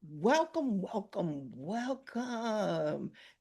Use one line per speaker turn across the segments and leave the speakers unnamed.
Welcome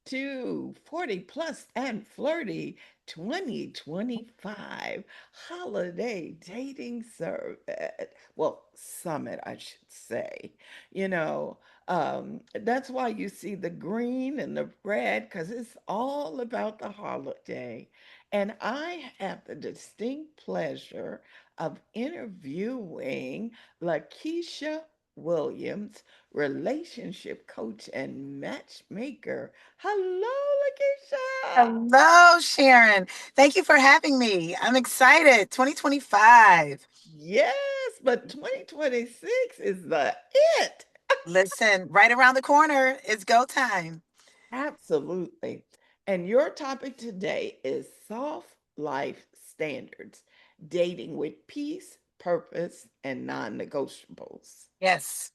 to 40 Plus and Flirty 2025 Holiday Dating Summit. Well, Summit, I should say. You know, that's why you see the green and the red, because it's all about the holiday. And I have the distinct pleasure of interviewing Lakeisha Williams, relationship coach and matchmaker. Hello, Lakeisha.
Hello, Sharon. Thank you for having me. I'm excited. 2025.
Yes, but 2026 is the it.
Listen, right around the corner. It's go time.
Absolutely. And your topic today is soft life standards, dating with peace, purpose, and non negotiables.
Yes.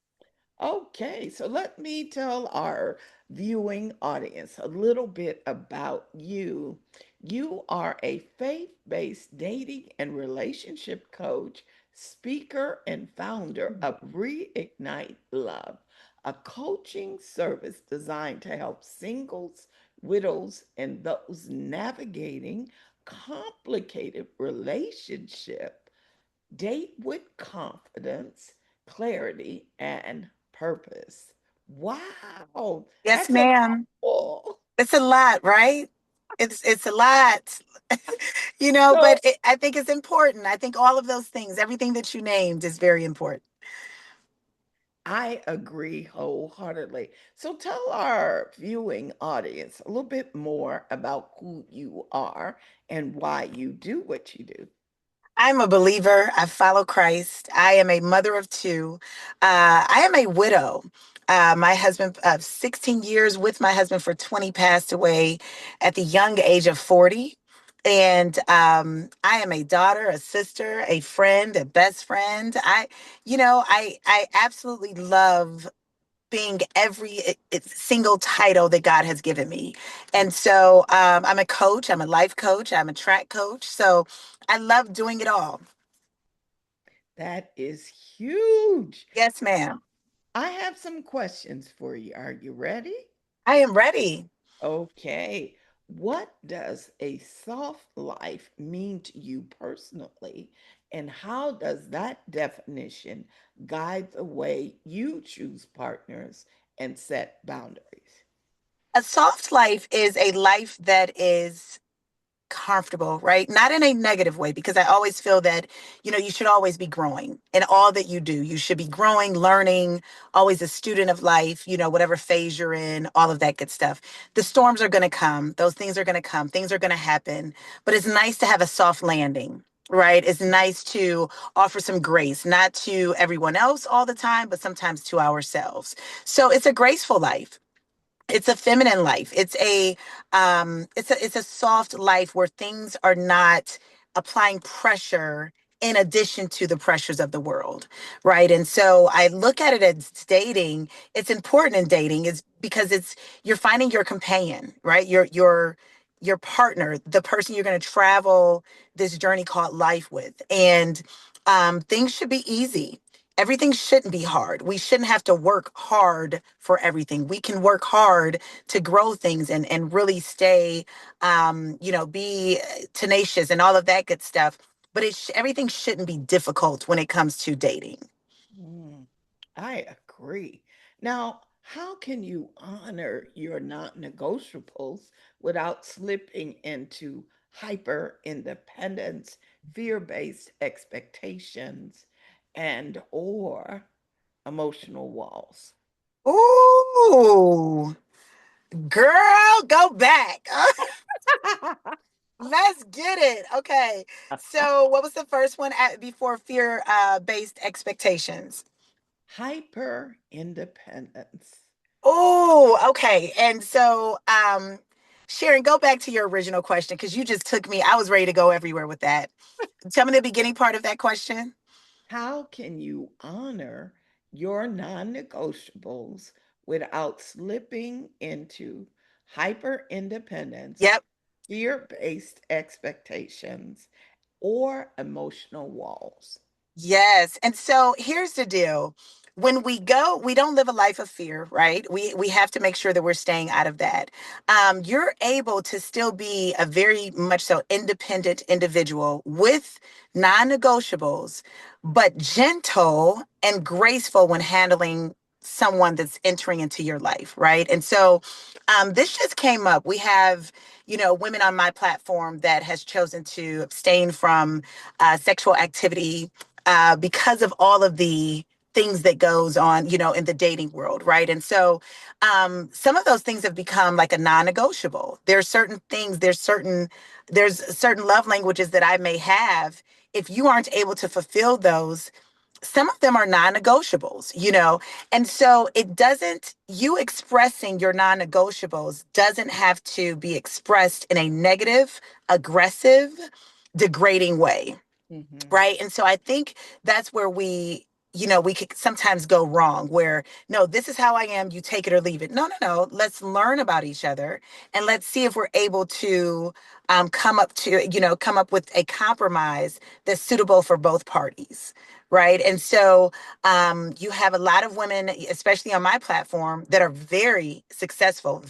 Okay, so let me tell our viewing audience a little bit about you. You are a faith based dating and relationship coach, speaker, and founder of Reignite Love, a coaching service designed to help singles, widows, and those navigating complicated relationship date with confidence, clarity, and purpose. Wow,
Yes,
that's a
ma'am.
mouthful.
It's a lot, right? It's a lot.
So
But I think it's important. I think all of those things, everything that you named is very important.
I agree wholeheartedly. So tell our viewing audience a little bit more about who you are and why you do what you do.
I'm a believer. I follow Christ. I am a mother of two. I am a widow. My husband, of 16 years with my husband for 20, passed away at the young age of 40. And I am a daughter, a sister, a friend, a best friend. I absolutely love being every single title that God has given me. And so I'm a coach, I'm a life coach, I'm a track coach. So I love doing it all.
That is huge.
Yes, ma'am.
I have some questions for you. Are you ready?
I am ready.
Okay. What does a soft life mean to you personally? And how does that definition guide the way you choose partners and set boundaries?
A soft life is a life that is comfortable, right? Not in a negative way, because I always feel that, you should always be growing in all that you do. You should be growing, learning, always a student of life, whatever phase you're in, all of that good stuff. The storms are going to come, those things are going to come, things are going to happen, but it's nice to have a soft landing. Right. It's nice to offer some grace, not to everyone else all the time, but sometimes to ourselves. So it's a graceful life. It's a feminine life. It's a soft life where things are not applying pressure in addition to the pressures of the world, right? And so I look at it as dating. It's important in dating is because you're finding your companion, right? Your partner, the person you're going to travel this journey called life with. And things should be easy. Everything shouldn't be hard. We shouldn't have to work hard for everything. We can work hard to grow things and really stay, be tenacious and all of that good stuff. But everything shouldn't be difficult when it comes to dating.
Mm, I agree. Now, how can you honor your non negotiables without slipping into hyper independence, fear based expectations, and or emotional walls?
Ooh, girl, go back. Let's get it. Okay. So, what was the first one before fear based expectations?
Hyper independence.
Oh, okay. And so, Sharon, go back to your original question because you just took me. I was ready to go everywhere with that. Tell me the beginning part of that question.
How can you honor your non negotiables without slipping into hyper independence,
Yep.
fear based expectations, or emotional walls?
Yes. And so here's the deal. when we go, we don't live a life of fear, right? We have to make sure that we're staying out of that. You're able to still be a very much so independent individual with non-negotiables, but gentle and graceful when handling someone that's entering into your life, right? And so this just came up. We have, women on my platform that has chosen to abstain from sexual activity because of all of the things that goes on, in the dating world, right? And so some of those things have become like a non-negotiable. There's certain things, there's certain love languages that I may have. If you aren't able to fulfill those, some of them are non-negotiables. And so you expressing your non-negotiables doesn't have to be expressed in a negative, aggressive, degrading way,
Hmm.
right? And so I think that's where we could sometimes go wrong, where no, this is how I am, you take it or leave it. No, no, no, let's learn about each other, and let's see if we're able to come up with a compromise that's suitable for both parties, right? And so you have a lot of women, especially on my platform, that are very successful.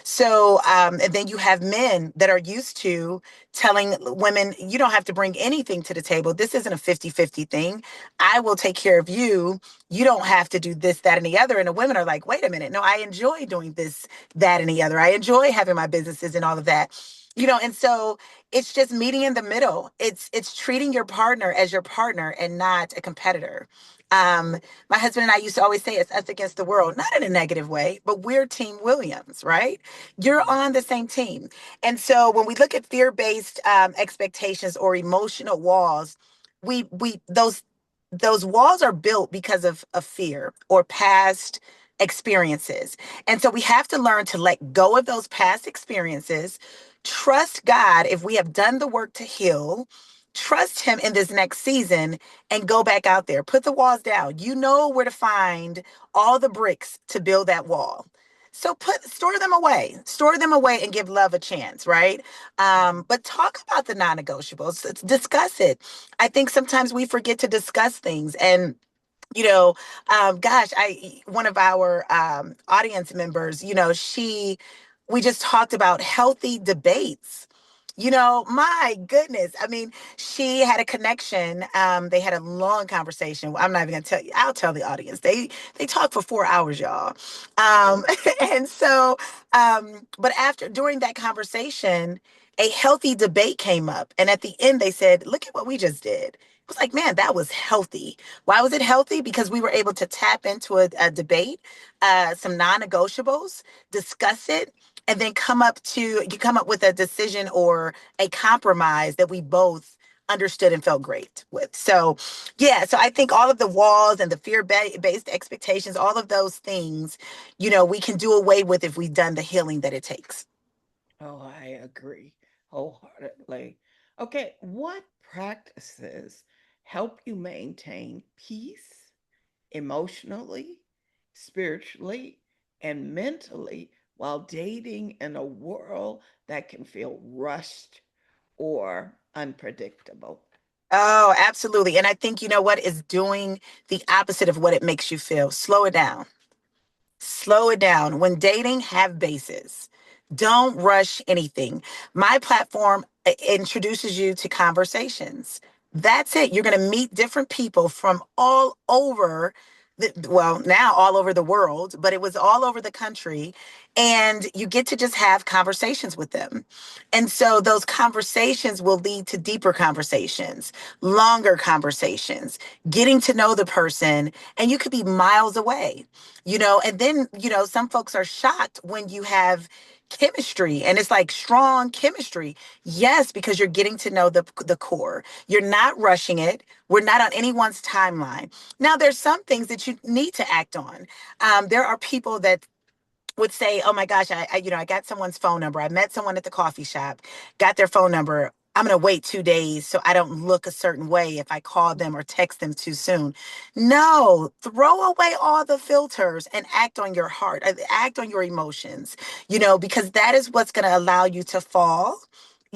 So and then you have men that are used to telling women, you don't have to bring anything to the table. This isn't a 50-50 thing. I will take care of you. You don't have to do this, that, and the other. And the women are like, wait a minute. No, I enjoy doing this, that, and the other. I enjoy having my businesses and all of that. And so it's just meeting in the middle. It's treating your partner as your partner and not a competitor. Um, my husband and I used to always say it's us against the world, not in a negative way, but we're Team Williams, right? You're on the same team. And so when we look at fear-based expectations or emotional walls, we those walls are built because of fear or past experiences. And so we have to learn to let go of those past experiences, trust God if we have done the work to heal, trust him in this next season, and go back out there. Put the walls down. You know where to find all the bricks to build that wall. So store them away and give love a chance, right? But talk about the non-negotiables. Let's discuss it. I think sometimes we forget to discuss things. And you know, gosh, I one of our audience members, we just talked about healthy debates. My goodness. I mean, she had a connection. They had a long conversation. I'm not even gonna tell you. I'll tell the audience. They talked for 4 hours, y'all. Um, and so, but during that conversation, a healthy debate came up, and at the end, they said, "Look at what we just did." It was like, man, that was healthy. Why was it healthy? Because we were able to tap into a debate, some non-negotiables, discuss it, and then come up with a decision or a compromise that we both understood and felt great with. So, yeah, so I think all of the walls and the fear-based expectations, all of those things, we can do away with if we've done the healing that it takes.
Oh, I agree wholeheartedly. Okay, what practices help you maintain peace emotionally, spiritually, and mentally while dating in a world that can feel rushed or unpredictable?
Oh, absolutely. And I think you know what is doing the opposite of what it makes you feel. Slow it down. Slow it down. When dating, have bases. Don't rush anything. My platform introduces you to conversations. That's it. You're going to meet different people from all over well, now all over the world, but it was all over the country. And you get to just have conversations with them. And so those conversations will lead to deeper conversations, longer conversations, getting to know the person, and you could be miles away. And then some folks are shocked when you have chemistry, and it's like strong chemistry. Yes, because you're getting to know the core. You're not rushing it. We're not on anyone's timeline. Now there's some things that you need to act on. There are people that would say, "Oh my gosh, I got someone's phone number. I met someone at the coffee shop, got their phone number. I'm going to wait 2 days so I don't look a certain way if I call them or text them too soon." No, throw away all the filters and act on your heart, act on your emotions, because that is what's going to allow you to fall.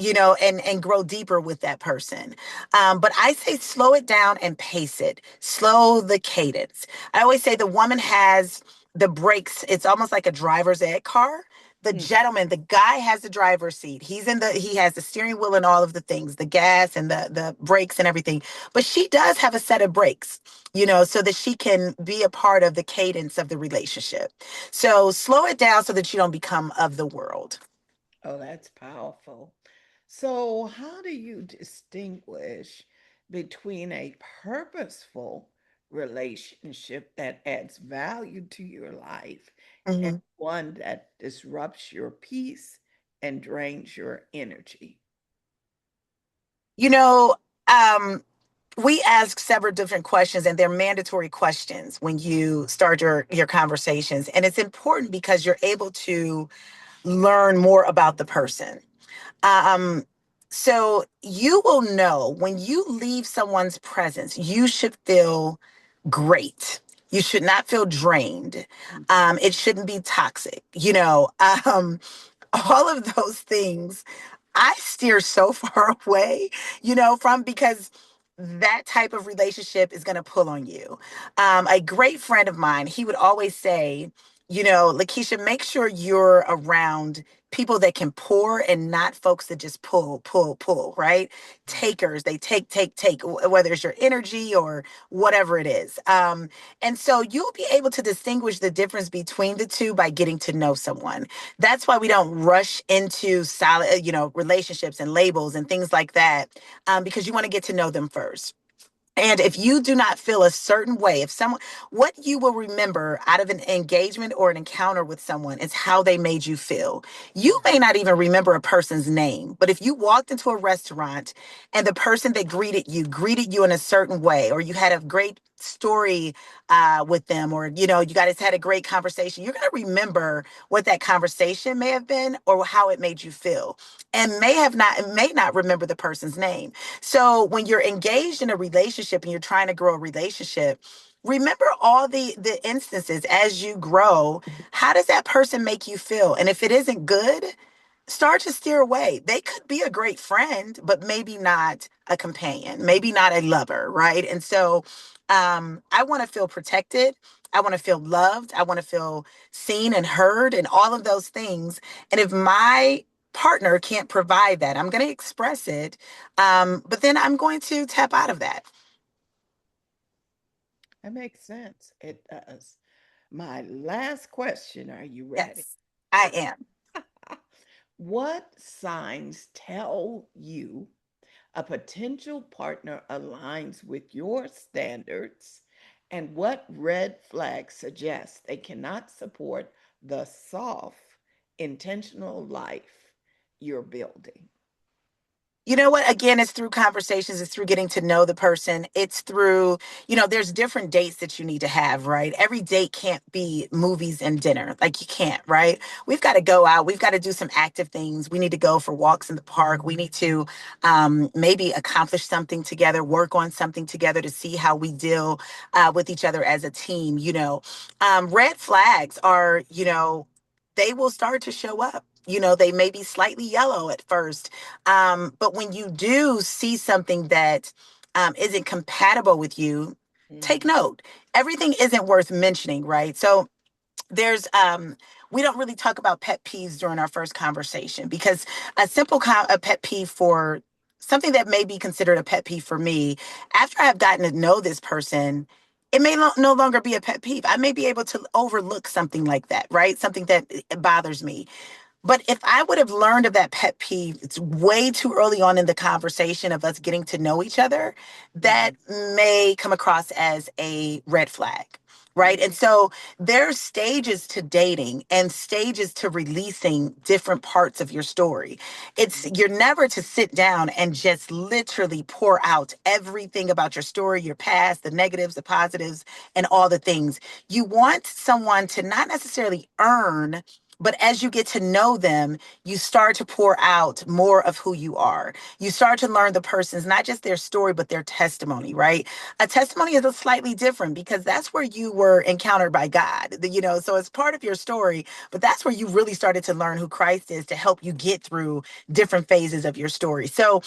and grow deeper with that person. But I say slow it down and pace it, slow the cadence. I always say the woman has the brakes. It's almost like a driver's ed car. The
Mm.
gentleman, the guy has the driver's seat. He has the steering wheel and all of the things, the gas and the brakes and everything. But she does have a set of brakes, so that she can be a part of the cadence of the relationship. So slow it down so that you don't become of the world.
Oh, that's powerful. So, how do you distinguish between a purposeful relationship that adds value to your life and
Mhm.
one that disrupts your peace and drains your energy?
You know, um, we ask several different questions, and they're mandatory questions when you start your conversations. And it's important because you're able to learn more about the person. Um, so you will know when you leave someone's presence, you should feel great. You should not feel drained.
Mhm.
It shouldn't be toxic. All of those things I steer so far away, from because that type of relationship is going to pull on you. A great friend of mine, he would always say, Lakeisha, make sure you're around people that can pour and not folks that just pull, pull, pull, right? Takers, they take, whether it's your energy or whatever it is. And so you'll be able to distinguish the difference between the two by getting to know someone. That's why we don't rush into solid, relationships and labels and things like that, because you want to get to know them first. And if you do not feel a certain way, if someone, what you will remember out of an engagement or an encounter with someone is how they made you feel. You may
Mhm.
not even remember a person's name, but if you walked into a restaurant and the person that greeted you in a certain way, or you had a great story with them, or you guys had a great conversation, you're going to remember what that conversation may have been or how it made you feel, and may not remember the person's name. So when you're engaged in a relationship and you're trying to grow a relationship, remember all the instances as you grow. How does that person make you feel? And if it isn't good, start to steer away. They could be a great friend, but maybe not a companion, maybe not a lover, right? And so I want to feel protected. I want to feel loved. I want to feel seen and heard and all of those things. And if my partner can't provide that, I'm going to express it. But then I'm going to tap out of that.
That makes sense. It does. My last question, are you ready?
Yes, I am.
What signs tell you a potential partner aligns with your standards, and what red flags suggest they cannot support the soft, intentional life you're building?
You know what? Again, it's through conversations, it's through getting to know the person. It's through, there's different dates that you need to have, right? Every date can't be movies and dinner. Like you can't, right? We've got to go out. We've got to do some active things. We need to go for walks in the park. We need to maybe accomplish something together, work on something together to see how we deal with each other as a team. Red flags are, they will start to show up. They may be slightly yellow at first, but when you do see something that isn't compatible with you, take
Mhm.
note. Everything isn't worth mentioning, right? So there's we don't really talk about pet peeves during our first conversation because a pet peeve for something that may be considered a pet peeve for me, after I've gotten to know this person, it may no longer be a pet peeve. I may be able to overlook something like that, right? Something that bothers me. But if I would have learned of that pet peeve, it's way too early on in the conversation of us getting to know each other, that
Mhm.
may come across as a red flag. Right.
Mhm.
And so there's stages to dating and stages to releasing different parts of your story. You're never to sit down and just literally pour out everything about your story, your past, the negatives, the positives, and all the things. You want someone to not necessarily earn But as you get to know them, you start to pour out more of who you are. You start to learn the person's, not just their story, but their testimony, right? A testimony is a slightly different because that's where you were encountered by God, so it's part of your story, but that's where you really started to learn who Christ is to help you get through different phases of your story. So,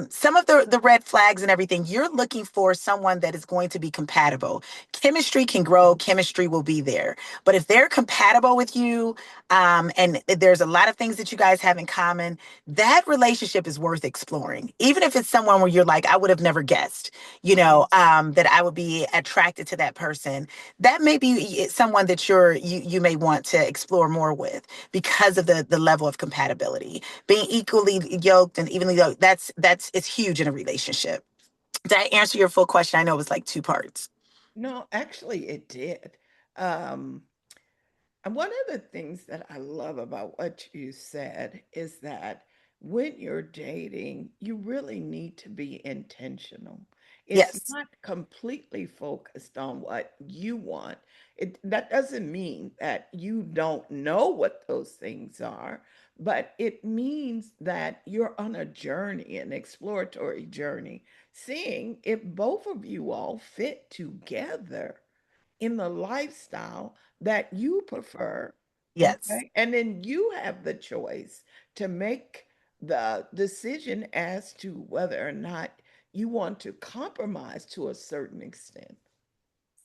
some of the red flags and everything, you're looking for someone that is going to be compatible. Chemistry can grow, chemistry will be there. But if they're compatible with you, and there's a lot of things that you guys have in common, that relationship is worth exploring. Even if it's someone where you're like, I would have never guessed, that I would be attracted to that person. That may be someone that you may want to explore more with because of the level of compatibility. Being equally yoked and evenly yoked, that's it's huge in a relationship. Did I answer your full question? I know it was like two parts.
No, actually, it did. Um, And one of the things that I love about what you said is that when you're dating, you really need to be intentional. It's
Yes,
not completely focused on what you want. That doesn't mean that you don't know what those things are, but it means that you're on a journey, an exploratory journey, seeing if both of you all fit together in the lifestyle that you prefer.
yes.
Okay. And then you have the choice to make the decision as to whether or not you want to compromise to a certain extent.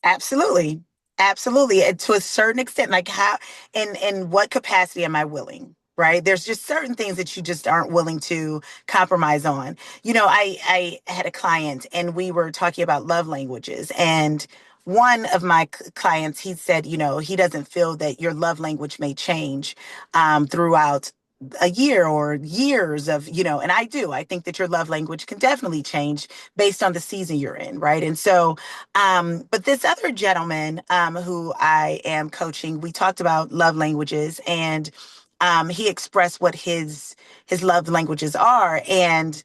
Absolutely. Absolutely. And to a certain extent, like how in what capacity am I willing? Right. There's just certain things that you just aren't willing to compromise on. I had a client and we were talking about love languages. And one of my clients, he said, he doesn't feel that your love language may change throughout a year or years of, and I do. I think that your love language can definitely change based on the season you're in. Right. And so but this other gentleman who I am coaching, we talked about love languages, and he expressed what his love languages are. And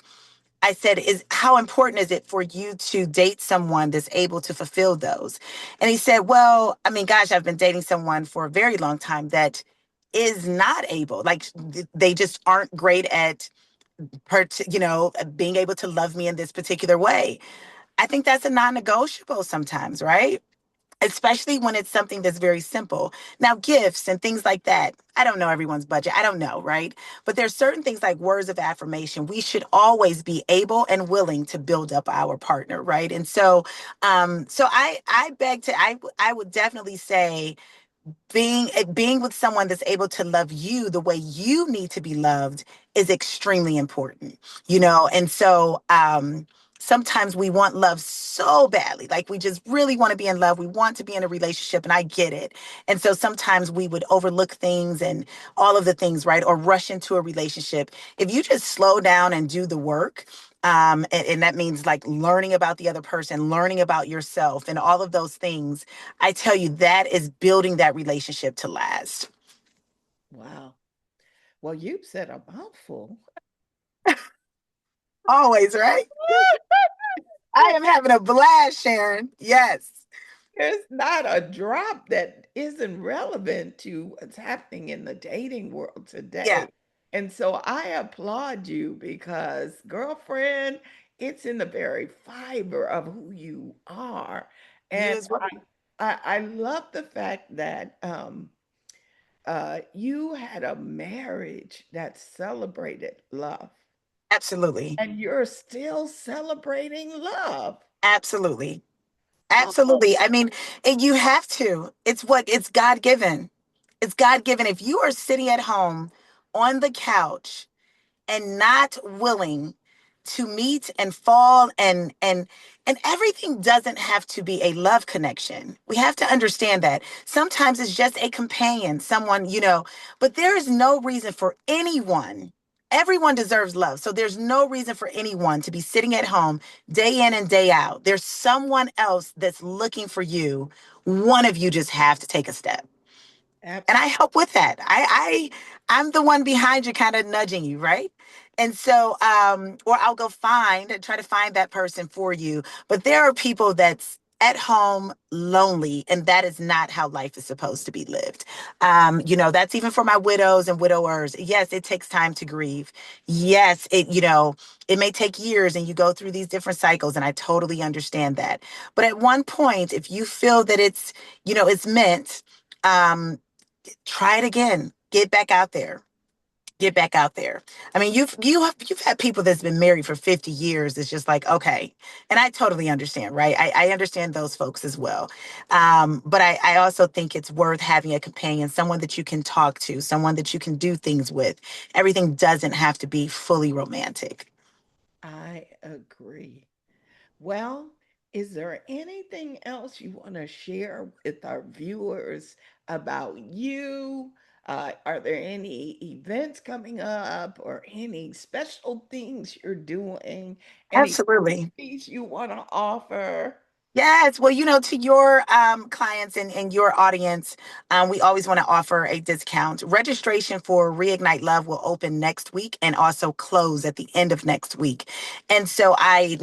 I said, "Is how important is it for you to date someone that's able to fulfill those?" And he said, "Well, I mean, gosh, I've been dating someone for a very long time that is not able. Like they just aren't great at." Being able to love me in this particular way. I think that's a non-negotiable sometimes, right? Especially when it's something that's very simple. Now, gifts and things like that, I don't know everyone's budget. I don't know, right? But there's certain things like words of affirmation. We should always be able and willing to build up our partner, right? And so, I beg to, I would definitely say being with someone that's able to love you the way you need to be loved is extremely important, and so sometimes we want love so badly, like we just really want to be in love, we want to be in a relationship, and I get it. And so sometimes we would overlook things and all of the things, right, or rush into a relationship. If you just slow down and do the work, and that means like learning about the other person, learning about yourself, and all of those things. I tell you, that is building that relationship to last.
Wow. Well, you've said a mouthful.
Always, right? I am having a blast, Sharon. Yes.
There's not a drop that isn't relevant to what's happening in the dating world
Yeah.
today. And so I applaud you because, girlfriend, it's in the very fiber of who you are.
You
And
as well.
I love the fact that you had a marriage that celebrated love,
Absolutely.
and you're still celebrating love.
Absolutely.
Oh,
Absolutely. I mean, you have to. It's God given. It's God given. If you are sitting at home on the couch and not willing to meet and fall and everything doesn't have to be a love connection. We have to understand that sometimes it's just a companion, someone, but there is no reason for anyone. Everyone deserves love, so there's no reason for anyone to be sitting at home day in and day out. There's someone else that's looking for you. One of you just have to take a step, and I
absolutely.
help with that. I'm the one behind you, kind of nudging you, right? And so, or I'll go try to find that person for you. But there are people that's at home, lonely, and that is not how life is supposed to be lived. That's even for my widows and widowers. Yes, it takes time to grieve. Yes, it may take years and you go through these different cycles, and I totally understand that. But at one point, if you feel that it's meant, um, try it again. Get back out there. Get back out there. I mean, you've had people that's been married for 50 years. It's just like, okay. And I totally understand, right? I understand those folks as well. But I also think it's worth having a companion, someone that you can talk to, someone that you can do things with. Everything doesn't have to be fully romantic.
I agree. Well, is there anything else you want to share with our viewers about you? Are there any events coming up or any special things you're doing? Any
Absolutely.
freebies you want to offer?
Yes. Well, to your clients and your audience, we always want to offer a discount. Registration for Reignite Love will open next week and also close at the end of next week. And so I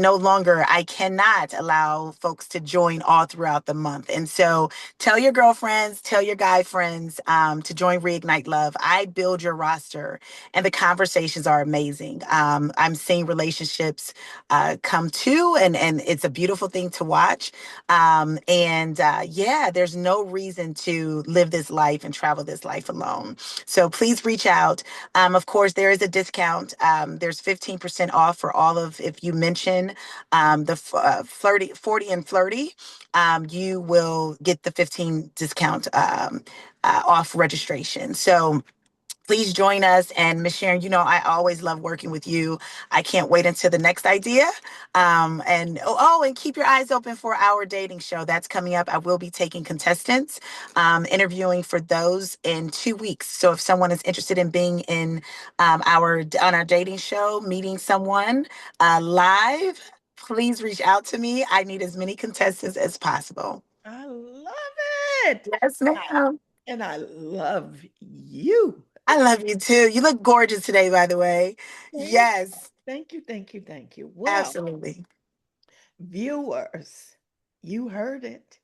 cannot allow folks to join all throughout the month. And so tell your girlfriends, tell your guy friends to join Reignite Love. I build your roster, and the conversations are amazing. I'm seeing relationships come to, and it's a beautiful thing to watch. And yeah, there's no reason to live this life and travel this life alone. So please reach out. Of course, there is a discount. There's 15% off for all of, if you mention flirty 40 and flirty, you will get the 15 discount off registration. So please join us. And Miss Sharon, I always love working with you. I can't wait until the next idea. And keep your eyes open for our dating show that's coming up. I will be taking contestants, interviewing for those in 2 weeks. So if someone is interested in being in on our dating show, meeting someone live, please reach out to me. I need as many contestants as possible.
I love it.
Yes,
I-
ma'am.
And I love you.
I love you too. You look gorgeous today, by the way.
Thank,
Yes,
thank you, thank you, thank you. Well,
absolutely.
viewers, you heard it.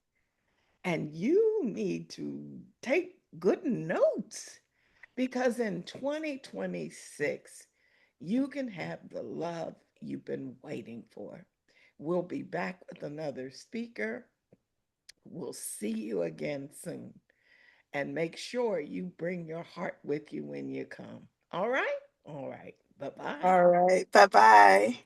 And you need to take good notes because in 2026, you can have the love you've been waiting for. We'll be back with another speaker. We'll see you again soon. And make sure you bring your heart with you when you come. All right? All right. Bye bye.
All right. Bye bye.